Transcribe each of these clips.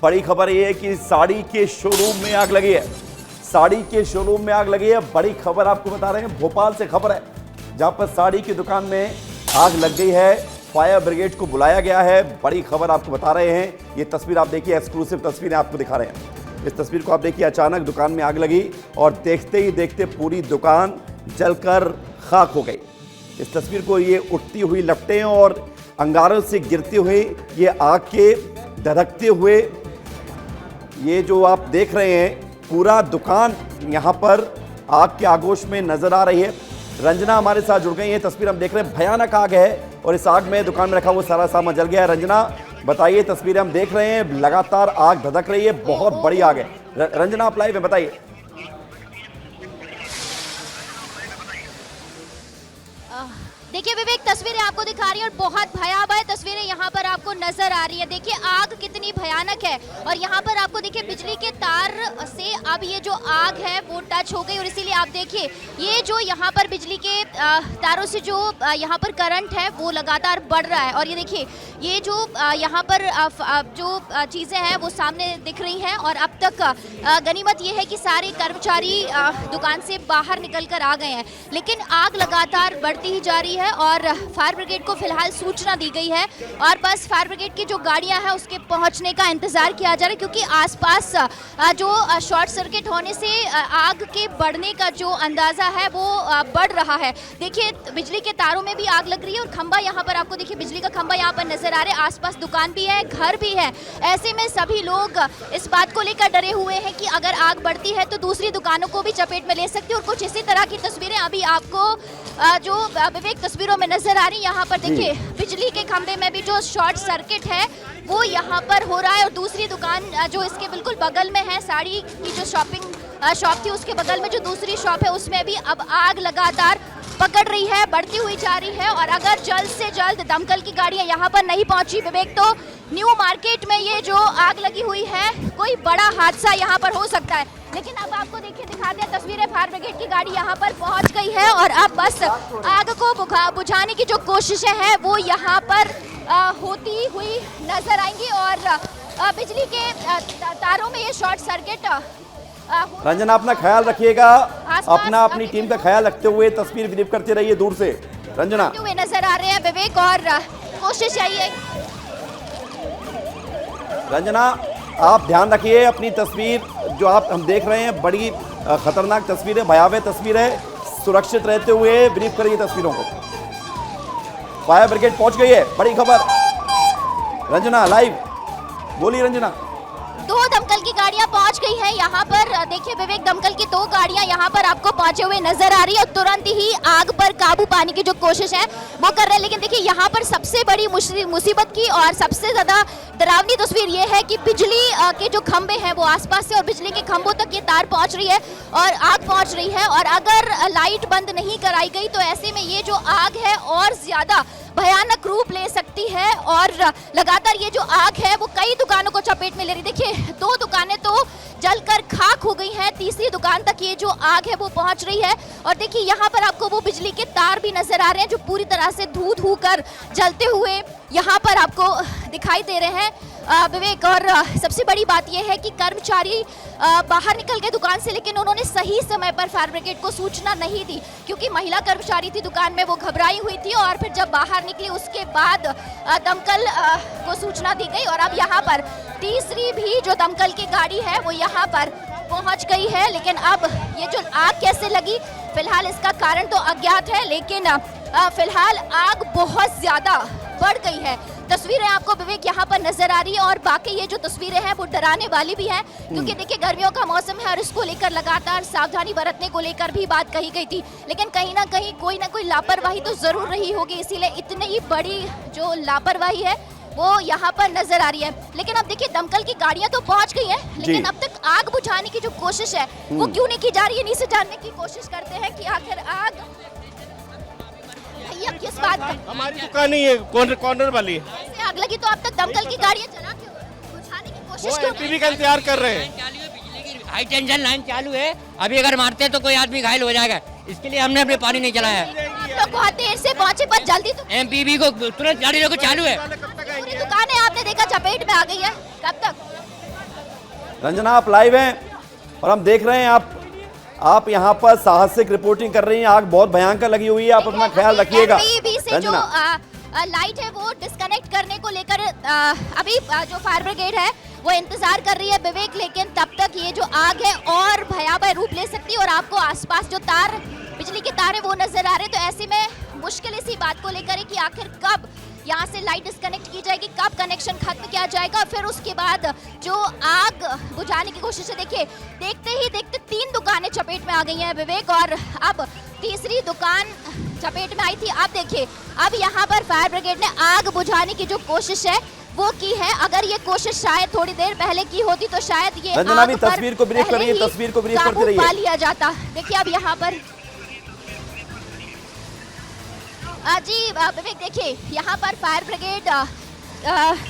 बड़ी खबर ये है कि साड़ी के शोरूम में आग लगी है। साड़ी के शोरूम में आग लगी है। बड़ी खबर आपको बता रहे हैं, भोपाल से खबर है, जहां पर साड़ी की दुकान में आग लग गई है। फायर ब्रिगेड को बुलाया गया है। बड़ी खबर आपको बता रहे हैं। ये तस्वीर आप देखिए, एक्सक्लूसिव तस्वीरें आपको दिखा रहे हैं। इस तस्वीर को आप देखिए, अचानक दुकान में आग लगी और देखते ही देखते पूरी दुकान जलकर खाक हो गई। इस तस्वीर को, ये उठती हुई लपटें और अंगारों से गिरते हुए, ये आग के धधकते हुए, ये जो आप देख रहे हैं, पूरा दुकान यहाँ पर आग के आगोश में नजर आ रही है। रंजना हमारे साथ जुड़ गई है। तस्वीर हम देख रहे हैं, भयानक आग है और इस आग में दुकान में रखा हुआ सारा सामान जल गया है। रंजना बताइए, तस्वीरें हम देख रहे हैं, लगातार आग धधक रही है, बहुत बड़ी आग है। रंजना आप लाइव है, बताइए। देखिए विवेक, तस्वीरें आपको दिखा रही है और बहुत भयावह तस्वीरें यहाँ पर आपको नजर आ रही है। देखिए आग कितनी भयानक है और यहाँ पर आपको देखिए बिजली के तार से अब ये जो आग है वो टच हो गई और इसीलिए आप देखिए ये जो यहाँ पर बिजली के तारों से जो यहाँ पर करंट है वो लगातार बढ़ रहा है। और ये देखिए ये जो यहाँ पर जो चीज़ें हैं वो सामने दिख रही हैं और अब तक गनीमत ये है कि सारे कर्मचारी दुकान से बाहर निकल कर आ गए हैं, लेकिन आग लगातार बढ़ती ही जा रही है और फायर ब्रिगेड को फिलहाल सूचना दी गई है और बस फायर ब्रिगेड की जो गाड़ियां हैं उसके पहुंचने का इंतजार किया जा रहा है, क्योंकि आसपास जो शॉर्ट सर्किट होने से आग के बढ़ने का जो अंदाजा है वो बढ़ रहा है। देखिए बिजली के तारों में भी आग लग रही है और खंबा यहाँ पर आपको देखिए बिजली का खंबा यहाँ पर नजर आ रहा है। आसपास दुकान भी है, घर भी है। ऐसे में सभी लोग इस बात को लेकर डरे हुए हैं कि अगर आग बढ़ती है तो दूसरी दुकानों को भी चपेट में ले सकती है और कुछ इसी तरह की तस्वीरें अभी आपको जो विवेक तस्वीरों में नजर आ रही। यहाँ पर देखिए बिजली के खंभे में भी जो शॉर्ट सर्किट है वो यहाँ पर हो रहा है और दूसरी दुकान जो इसके बिल्कुल बगल में है, साड़ी की जो शॉप थी उसके बगल में जो दूसरी शॉप है उसमें भी अब आग लगातार पकड़ रही है, बढ़ती हुई जा रही है। और अगर जल्द से जल्द दमकल की गाड़ियां यहाँ पर नहीं पहुंची विवेक, तो न्यू मार्केट में ये जो आग लगी हुई है कोई बड़ा हादसा यहाँ पर हो सकता है। लेकिन अब आपको देखिए दिखाते हैं तस्वीरें, फायर ब्रिगेड की गाड़ी यहाँ पर पहुंच गई है और अब बस आग को बुझाने की जो कोशिशें हैं वो यहाँ पर होती हुई नजर आएंगी और बिजली के तारों में ये शॉर्ट सर्किट। रंजना अपना ख्याल रखिएगा, अपनी टीम का ख्याल रखते हुए तस्वीर विनिप करते रहिए दूर से। रंजना हुए नजर आ रहे हैं विवेक और कोशिश यही है। रंजना आप ध्यान रखिए, अपनी तस्वीर जो हम देख रहे हैं, बड़ी खतरनाक तस्वीर है, भयावह तस्वीर है, सुरक्षित रहते हुए ब्रीफ करिए तस्वीरों को। फायर ब्रिगेड पहुंच गई है, बड़ी खबर। रंजना लाइव बोली। रंजना दो दमकल की गाड़ियां पहुंच गई हैं यहाँ पर। देखिए विवेक, दमकल की दो गाड़ियां यहाँ पर आपको पहुंचे हुए नजर आ रही है और तुरंत ही आग पर काबू पाने की जो कोशिश है वो कर रहे हैं। लेकिन देखिए यहाँ पर सबसे बड़ी मुसीबत की और सबसे ज्यादा डरावनी तस्वीर ये है कि बिजली के जो खंभे हैं वो आसपास से और बिजली के खंभों तक ये तार पहुंच रही है और आग पहुंच रही है और अगर लाइट बंद नहीं कराई गई तो ऐसे में ये जो आग है और ज्यादा भयानक रूप ले सकती है और लगातार ये जो आग है वो कई दुकानों को चपेट में ले रही। देखिए दो दुकानें तो जलकर खाक हो गई हैं, तीसरी दुकान तक ये जो आग है वो पहुंच रही है। और देखिए यहाँ पर आपको वो बिजली के तार भी नजर आ रहे हैं जो पूरी तरह से धू कर जलते हुए यहाँ पर आपको दिखाई दे रहे हैं विवेक। और सबसे बड़ी बात यह है कि कर्मचारी बाहर निकल गए दुकान से, लेकिन उन्होंने सही समय पर फायर ब्रिगेड को सूचना नहीं दी, क्योंकि महिला कर्मचारी थी दुकान में, वो घबराई हुई थी और फिर जब बाहर निकली उसके बाद दमकल को सूचना दी गई। और अब यहाँ पर तीसरी भी जो दमकल की गाड़ी है वो यहाँ पर पहुँच गई है। लेकिन अब ये जो आग कैसे लगी फिलहाल इसका कारण तो अज्ञात है, लेकिन फिलहाल आग बहुत ज्यादा बढ़ गई है। तस्वीरें आपको विवेक यहाँ पर नजर आ रही है और बाकी ये जो तस्वीरें हैं वो डराने वाली भी हैं, क्योंकि देखिए गर्मियों का मौसम है और इसको लेकर लगातार सावधानी बरतने को लेकर भी बात कही गई थी, लेकिन कहीं ना कहीं कोई ना कोई लापरवाही तो जरूर रही होगी, इसीलिए इतनी बड़ी जो लापरवाही है वो यहाँ पर नजर आ रही है। लेकिन अब देखिए दमकल की गाड़ियां तो पहुंच गई हैं, लेकिन अब तक आग बुझाने की जो कोशिश है वो क्यों नहीं की जा रही है, इन्हीं से जानने की कोशिश करते हैं कि आखिर आग किस बात का। हमारी दुकान ही है, कॉर्नर वाली है। आग लगी तो अब तक दमकल की गाड़ियां चला के बुझाने की कोशिश वो एमपीवी का इंतजार कर रहे हैं। बिजली की हाई टेंशन लाइन चालू है, अभी अगर मारते हैं तो कोई आदमी घायल हो जाएगा, इसके लिए हमने अपने पानी नहीं चलाया है। तो बहुत देर से पहुंचे पर जल्दी तो एमपीवी को तुरंत गाड़ी रोको, चालू है। पूरी दुकानें आपने देखा चपेट में आ गई है। कब तक रंजना आप लाइव हैं और हम देख रहे हैं आप यहाँ पर साहसिक रिपोर्टिंग कर रही हैं। आग बहुत भयंकर लगी हुई है, आप अपना ख्याल रखिएगा। जो लाइट है वो डिस्कनेक्ट करने को लेकर अभी जो फायर ब्रिगेड है वो इंतजार कर रही है विवेक, लेकिन तब तक ये जो आग है और भयावह रूप ले सकती है और आपको आसपास जो तार, बिजली के तार है वो नजर आ रहे हैं। तो ऐसे में मुश्किल इसी बात को लेकर है कि आखिर कब यहाँ से लाइट डिस्कनेक्ट की जाएगी, कब कनेक्शन खत्म किया जाएगा, फिर उसके बाद जो आग बुझाने की कोशिश है। देखिए देखते ही देखते 3 दुकानें चपेट में आ गई हैं विवेक, और अब तीसरी दुकान चपेट में आई थी। अब देखिए अब यहाँ पर फायर ब्रिगेड ने आग बुझाने की जो कोशिश है वो की है। अगर ये कोशिश शायद थोड़ी देर पहले की होती तो शायद ये आग पर तस्वीर को ब्रीफ करिए, तस्वीर को ब्रीफ करते रहिए, पा लिया जाता। देखिए अब यहाँ पर जी विवेक देखिए यहाँ पर फायर ब्रिगेड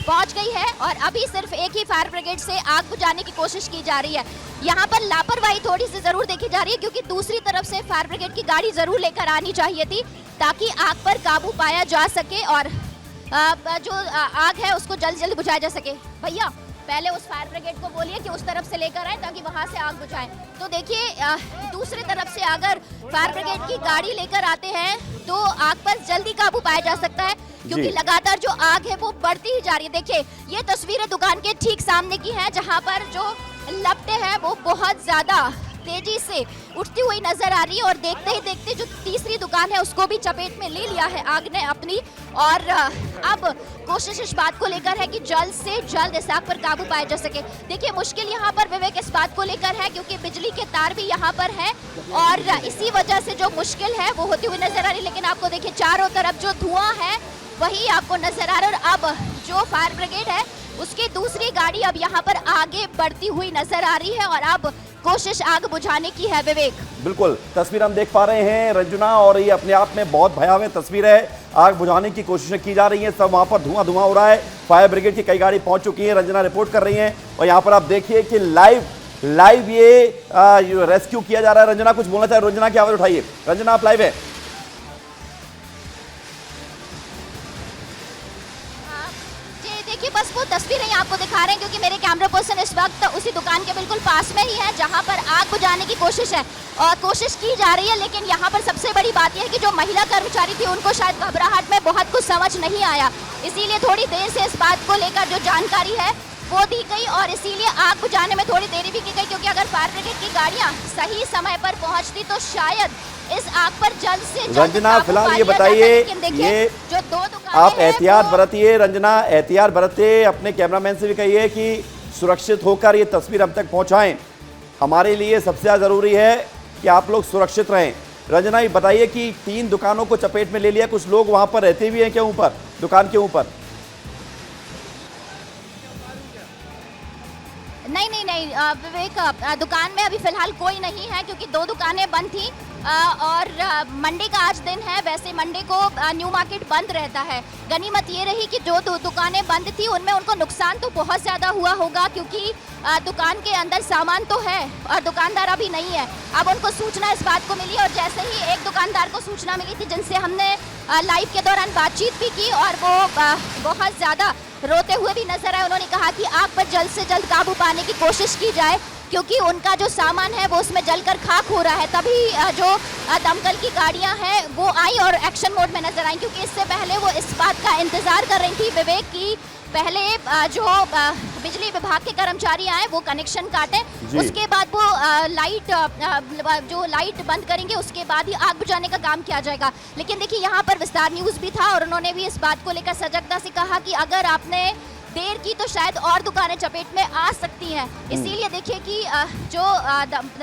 पहुंच गई है और अभी सिर्फ एक ही फायर ब्रिगेड से आग बुझाने की कोशिश की जा रही है। यहाँ पर लापरवाही थोड़ी सी जरूर देखी जा रही है, क्योंकि दूसरी तरफ से फायर ब्रिगेड की गाड़ी जरूर लेकर आनी चाहिए थी ताकि आग पर काबू पाया जा सके और जो आग है उसको जल्द जल्द बुझाया जा सके। भैया पहले उस फायर ब्रिगेड को बोलिए कि उस तरफ से लेकर आए ताकि वहां से आग बुझाएं। तो देखिए दूसरी तरफ से अगर फायर ब्रिगेड की गाड़ी लेकर आते हैं तो आग पर जल्दी काबू पाया जा सकता है, क्योंकि लगातार जो आग है वो बढ़ती ही जा रही है। देखिए ये तस्वीरें दुकान के ठीक सामने की हैं, जहां पर जो लपटें हैं वो बहुत ज्यादा तेजी से उठती हुई नजर आ रही है और देखते ही देखते जो तीसरी दुकान है उसको भी चपेट में ले लिया है आग ने अपनी। और अब कोशिश इस बात को लेकर है कि जल्द से जल्द इस आग पर काबू पाया जा सके। देखिए मुश्किल यहाँ पर विवेक इस बात को लेकर है क्योंकि बिजली के तार भी यहाँ पर है और इसी वजह से जो मुश्किल है वो होती हुई नजर आ रही है। लेकिन आपको देखिए चारों तरफ जो धुआं है वही आपको नजर आ रहा है और अब जो फायर ब्रिगेड है उसकी दूसरी गाड़ी अब यहाँ पर आगे बढ़ती हुई नजर आ रही है और अब कोशिश आग बुझाने की है विवेक। बिल्कुल तस्वीर हम देख पा रहे हैं रंजना, और ये अपने आप में बहुत भयावह तस्वीर है। आग बुझाने की कोशिशें की जा रही हैं, सब वहां पर धुआं धुआं हो रहा है। फायर ब्रिगेड की कई गाड़ी पहुंच चुकी है, रंजना रिपोर्ट कर रही हैं और यहाँ पर आप देखिए कि लाइव ये रेस्क्यू किया जा रहा है। रंजना कुछ बोलना चाहे, रंजना की आवाज उठाइए। रंजना आप लाइव है। देखिए बस वो तस्वीरें ही आपको दिखा रहे हैं क्योंकि मेरे कैमरा पर्सन इस वक्त उसी दुकान के बिल्कुल पास में ही है जहां पर आग बुझाने की कोशिश है और कोशिश की जा रही है। लेकिन यहां पर सबसे बड़ी बात यह है कि जो महिला कर्मचारी थी उनको शायद घबराहट में बहुत कुछ समझ नहीं आया, इसीलिए थोड़ी देर से इस बात को लेकर जो जानकारी है वो दी गई और इसीलिए आग बुझाने में थोड़ी देरी भी की गई, क्योंकि अगर फायर ब्रिगेड की गाड़ियां सही समय पर पहुंचती तो शायद इस आग पर जल्द से जल्द रंजना फिलहाल ये बताइए, ये जो 2 दुकानें आप एहतियात बरतिए। रंजना एहतियात बरतिए, अपने कैमरामैन से भी कहिए कि सुरक्षित होकर ये तस्वीर हम तक पहुंचाएं। हमारे लिए सबसे ज़्यादा ज़रूरी है कि आप लोग सुरक्षित रहें। रंजना ये बताइए कि 3 दुकानों को चपेट में ले लिया, कुछ लोग वहां पर रहते भी हैं क्या ऊपर दुकान के ऊपर? नहीं विवेक, दुकान में अभी फिलहाल कोई नहीं है क्योंकि 2 दुकानें बंद थी और मंडे का आज दिन है। वैसे मंडे को न्यू मार्केट बंद रहता है। गनीमत ये रही कि जो 2 दुकानें बंद थी उनमें उनको नुकसान तो बहुत ज़्यादा हुआ होगा, क्योंकि दुकान के अंदर सामान तो है और दुकानदार अभी नहीं है। अब उनको सूचना इस बात को मिली और जैसे ही एक दुकानदार को सूचना मिली थी जिनसे हमने लाइव के दौरान बातचीत भी की और वो बहुत ज़्यादा रोते हुए भी नजर आए। उन्होंने कहा कि आग पर जल्द से जल्द काबू पाने की कोशिश की जाए क्योंकि उनका जो सामान है वो उसमें जलकर खाक हो रहा है। तभी जो दमकल की गाड़ियां हैं वो आई और एक्शन मोड में नजर आई, क्योंकि इससे पहले वो इस बात का इंतजार कर रही थी विवेक की पहले जो बिजली विभाग के कर्मचारी आए वो कनेक्शन काटे, उसके बाद वो लाइट बंद करेंगे, उसके बाद ही आग बुझाने का काम किया जाएगा। लेकिन देखिए यहाँ पर विस्तार न्यूज़ भी था और उन्होंने भी इस बात को लेकर सजगता से कहा कि अगर आपने देर की तो शायद और दुकानें चपेट में आ सकती हैं। इसीलिए देखिए कि जो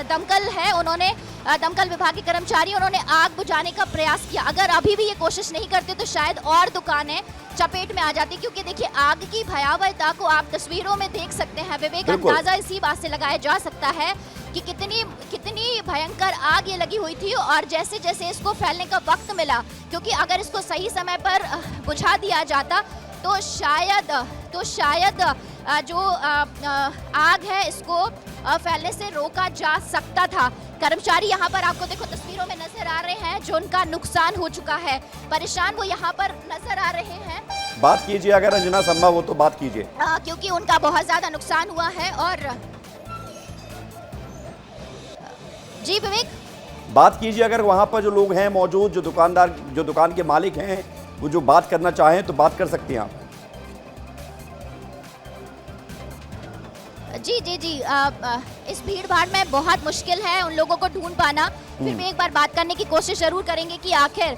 दमकल है उन्होंने दमकल विभाग के कर्मचारी उन्होंने आग बुझाने का प्रयास किया। अगर अभी भी ये कोशिश नहीं करते तो शायद और दुकानें चपेट में आ जाती, क्योंकि देखिए आग की भयावहता को आप तस्वीरों में देख सकते हैं विवेक। अंदाजा इसी बात से लगाया जा सकता है कि कितनी भयंकर आग ये लगी हुई थी और जैसे जैसे इसको फैलने का वक्त मिला, क्योंकि अगर इसको सही समय पर बुझा दिया जाता तो शायद जो आग है इसको फैलने से रोका जा सकता था। कर्मचारी यहाँ पर आपको देखो तस्वीरों में नजर आ रहे हैं जो उनका नुकसान हो चुका है, परेशान वो यहाँ पर नजर आ रहे हैं। बात कीजिए, अगर रंजना संभव हो तो बात कीजिए। क्योंकि उनका बहुत ज्यादा नुकसान हुआ है और जी विवेक, बात कीजिए, अगर वहां पर जो लोग हैं मौजूद, जो दुकानदार, जो दुकान के मालिक हैं, वो जो बात करना चाहें तो बात कर सकती हैं आप। जी जी जी, इस भीड़ भाड़ में बहुत मुश्किल है उन लोगों को ढूंढ पाना। फिर भी एक बार बात करने की कोशिश जरूर करेंगे कि आखिर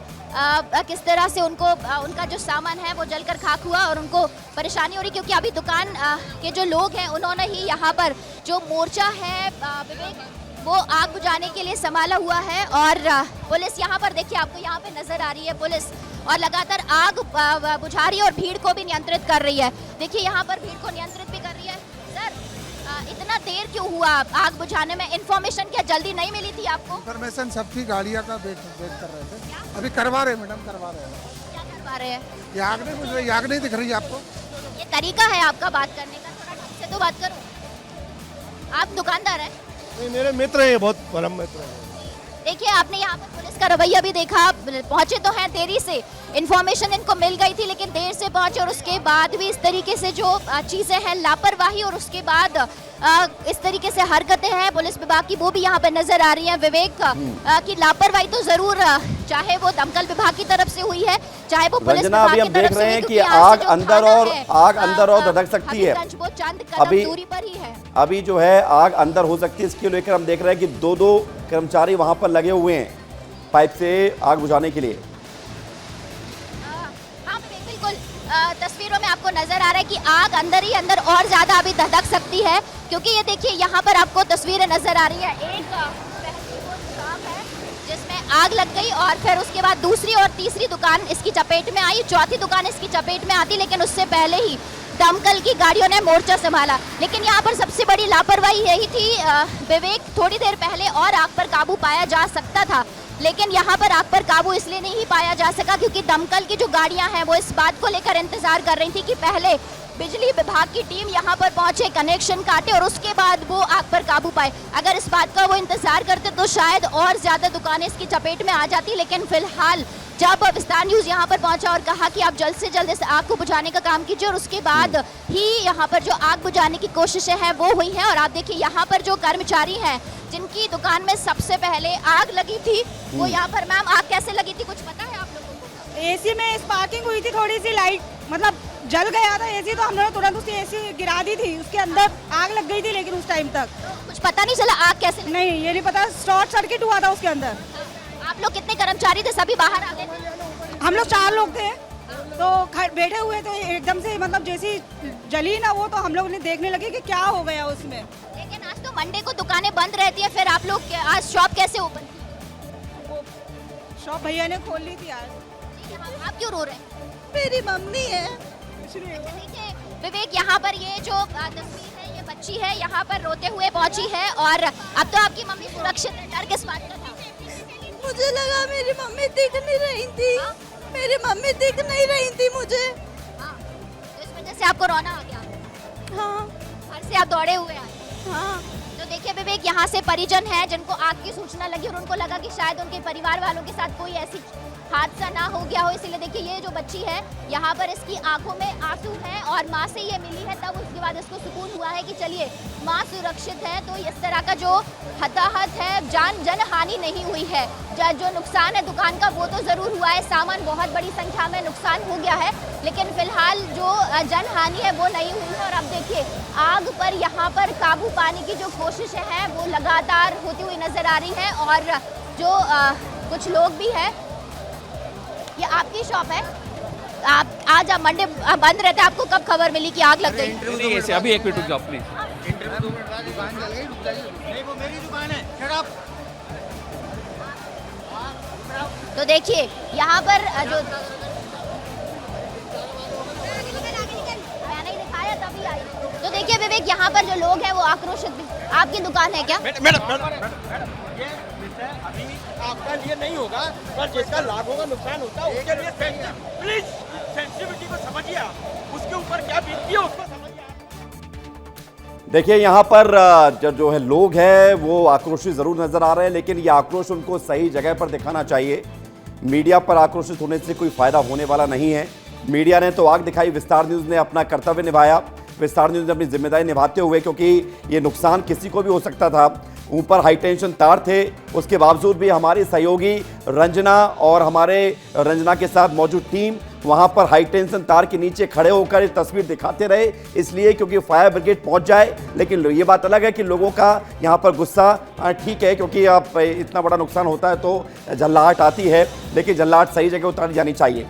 किस तरह से उनको उनका जो सामान है वो जलकर खाक हुआ और उनको परेशानी हो रही, क्योंकि अभी दुकान के जो लोग हैं उन्होंने ही यहाँ पर जो मोर्चा है विवेक, वो आग बुझाने के लिए संभाला हुआ है। और पुलिस यहाँ पर देखिए, आपको यहाँ पे नजर आ रही है पुलिस, और लगातार आग बुझा रही है और भीड़ को भी नियंत्रित कर रही है। देखिए यहाँ पर भीड़ को नियंत्रित भी कर रही है। सर, इतना देर क्यों हुआ आग बुझाने में? इन्फॉर्मेशन क्या जल्दी नहीं मिली थी आपको? इन्फॉर्मेशन सब थी, गाड़ियाँ का वेट कर रहे थे। अभी करवा रहे मैडम, करवा रहे हैं। क्या करवा रहे हैं? ये आग नहीं बुझ रही, आग नहीं दिख रही आपको? ये तरीका है आपका बात करने का, थोड़ा ढंग से तो बात करो। आप दुकानदार हैं? नहीं, मेरे मित्र हैं, बहुत परम मित्र हैं। देखिए, आपने यहाँ पर पुलिस का रवैया भी देखा। पहुंचे तो हैं देरी से, इन्फॉर्मेशन इनको मिल गई थी लेकिन देर से पहुंचे, और उसके बाद भी इस तरीके से जो चीज़ें हैं, लापरवाही और उसके बाद इस तरीके से हरकतें हैं पुलिस विभाग की, वो भी यहाँ पर नजर आ रही हैं विवेक, की लापरवाही तो जरूर, चाहे वो दमकल विभाग की तरफ से हुई है, चाहे वो पुलिस रंजना, विभाग अभी की हम तरफ देख से रहे हुई, हैं कि क्योंकि यहाँ से आग जो अंदर थाना और है, आग अंदर और धधक सकती है। हबीबगंज वो चंद कदम अभी दूरी पर ही है। अभी जो है आग अंदर हो सकती है, इसके लेकर हम देख रहे हैं कि दो कर्मचारी वहां पर लगे हुए हैं पाइप से आग बुझाने के लिए। हाँ बिल्कुल, तस्वीरों में आपको नजर आ रहा है कि आग अंदर ही अंदर और ज्यादा अभी धधक सकती है, क्योंकि ये देखिए यहाँ पर आपको तस्वीरें नजर आ रही है। एक पहली वो शॉप है जिसमें आग लग गई, और फिर उसके बाद दूसरी और तीसरी दुकान इसकी चपेट में आई, चौथी दुकान इसकी चपेट में आती, लेकिन उससे पहले ही दमकल की गाड़ियों ने मोर्चा संभाला। लेकिन यहाँ पर सबसे बड़ी लापरवाही यही थी विवेक, थोड़ी देर पहले और आग पर काबू पाया जा सकता था, लेकिन यहाँ पर आग पर काबू इसलिए नहीं पाया जा सका क्योंकि दमकल की जो गाड़ियां हैं वो इस बात को लेकर इंतजार कर रही थी कि पहले बिजली विभाग की टीम यहाँ पर पहुंचे, कनेक्शन काटे और उसके बाद वो आग पर काबू पाए। अगर इस बात का वो इंतजार करते तो शायद और ज्यादा दुकानें इसकी चपेट में आ जाती, लेकिन फिलहाल जब विस्तार न्यूज यहाँ पर पहुंचा और कहा कि आप जल्द से जल्द इस आग को बुझाने का काम कीजिए, और उसके बाद ही यहाँ पर जो आग बुझाने की कोशिशें हैं वो हुई हैं। और आप देखिए यहाँ पर जो कर्मचारी हैं जिनकी दुकान में सबसे पहले आग लगी थी, वो यहाँ पर, मैम आग कैसे लगी थी कुछ पता है आप लोगों को? एसी में स्पार्किंग हुई थी, थोड़ी सी लाइट मतलब जल गया था एसी, तो हमने तुरंत उसी एसी गिरा दी थी, उसके अंदर आग लग गई थी, लेकिन उस टाइम तक कुछ पता नहीं चला आग कैसे लगी? नहीं, ये नहीं पता, शॉर्ट सर्किट हुआ था उसके अंदर। आप लोग कितने कर्मचारी थे? सभी बाहर आ गए थे? हम लोग 4 लोग थे, तो बैठे हुए तो एकदम से मतलब जैसी जली ना वो, तो हम लोग ने देखने लगे कि क्या हो गया उसमें। लेकिन आज तो मंडे को दुकानें बंद रहती है, फिर आप लोग आज शॉप कैसे ओपन की? शॉप भैया ने खोल ली थी आज। आप क्यों रो रहे हैं? मेरी मम्मी है। देखिए विवेक, यहाँ पर ये जो तस्वीर है, ये बच्ची है यहाँ पर रोते हुए पहुंची है, और अब तो आपकी मम्मी सुरक्षित है। डर किस बात का था? मुझे लगा मेरी मम्मी दिख नहीं रही थी, मेरी मम्मी दिख नहीं रही थी मुझे। हाँ, तो इस वजह से आपको रोना आ गया? हाँ घर से आप दौड़े हुए आए? हाँ। तो देखिए विवेक, यहाँ से परिजन हैं जिनको आग की सूचना लगी और उनको लगा कि शायद उनके परिवार वालों के साथ कोई ऐसी हादसा ना हो गया हो, इसीलिए देखिए ये जो बच्ची है यहाँ पर इसकी आंखों में आंसू हैं, और माँ से ये मिली है, तब उसके बाद इसको सुकून हुआ है कि चलिए माँ सुरक्षित है। तो इस तरह का जो हताहत है, जन हानि नहीं हुई है, जो नुकसान है दुकान का वो तो जरूर हुआ है, सामान बहुत बड़ी संख्या में नुकसान हो गया है, लेकिन फिलहाल जो जन हानि है वो नहीं हुई है। और अब देखिए आग पर यहाँ पर काबू पाने की जो कोशिशें हैं वो लगातार होती हुई नजर आ रही है, और जो कुछ लोग भी हैं। ये आपकी शॉप है? आप आज आप मंडे बंद रहते हैं, आपको कब खबर मिली कि आग लग गई? अभी 1 मिनट रुक जाओ प्लीज। तो देखिए यहाँ पर जो मैंने दिखाया तभी आई। तो देखिए विवेक, यहाँ पर जो लोग हैं वो आक्रोशित भी। आपकी दुकान है क्या? अभी आपका लिए नहीं होगा, पर जिसका लाभ होगा, नुकसान होता है, उसके लिए प्लीज सेंसिटिविटी को समझिए, आप उसके ऊपर क्या बीतती है उसको समझिए। देखिए यहाँ पर जो है लोग हैं वो आक्रोशित जरूर नजर आ रहे हैं, लेकिन ये आक्रोश उनको सही जगह पर दिखाना चाहिए। मीडिया पर आक्रोशित होने से कोई फायदा होने वाला नहीं है। मीडिया ने तो आग दिखाई, विस्तार न्यूज ने अपना कर्तव्य निभाया, विस्तार न्यूज ने अपनी जिम्मेदारी निभाते हुए, क्योंकि ये नुकसान किसी को भी हो सकता था, ऊपर हाई टेंशन तार थे, उसके बावजूद भी हमारी सहयोगी रंजना और हमारे रंजना के साथ मौजूद टीम वहां पर हाई टेंशन तार के नीचे खड़े होकर तस्वीर दिखाते रहे, इसलिए क्योंकि फायर ब्रिगेड पहुंच जाए। लेकिन ये बात अलग है कि लोगों का यहां पर गुस्सा ठीक है, क्योंकि अब इतना बड़ा नुकसान होता है तो झल्लाहट आती है, लेकिन झल्लाहट सही जगह उतारी जानी चाहिए।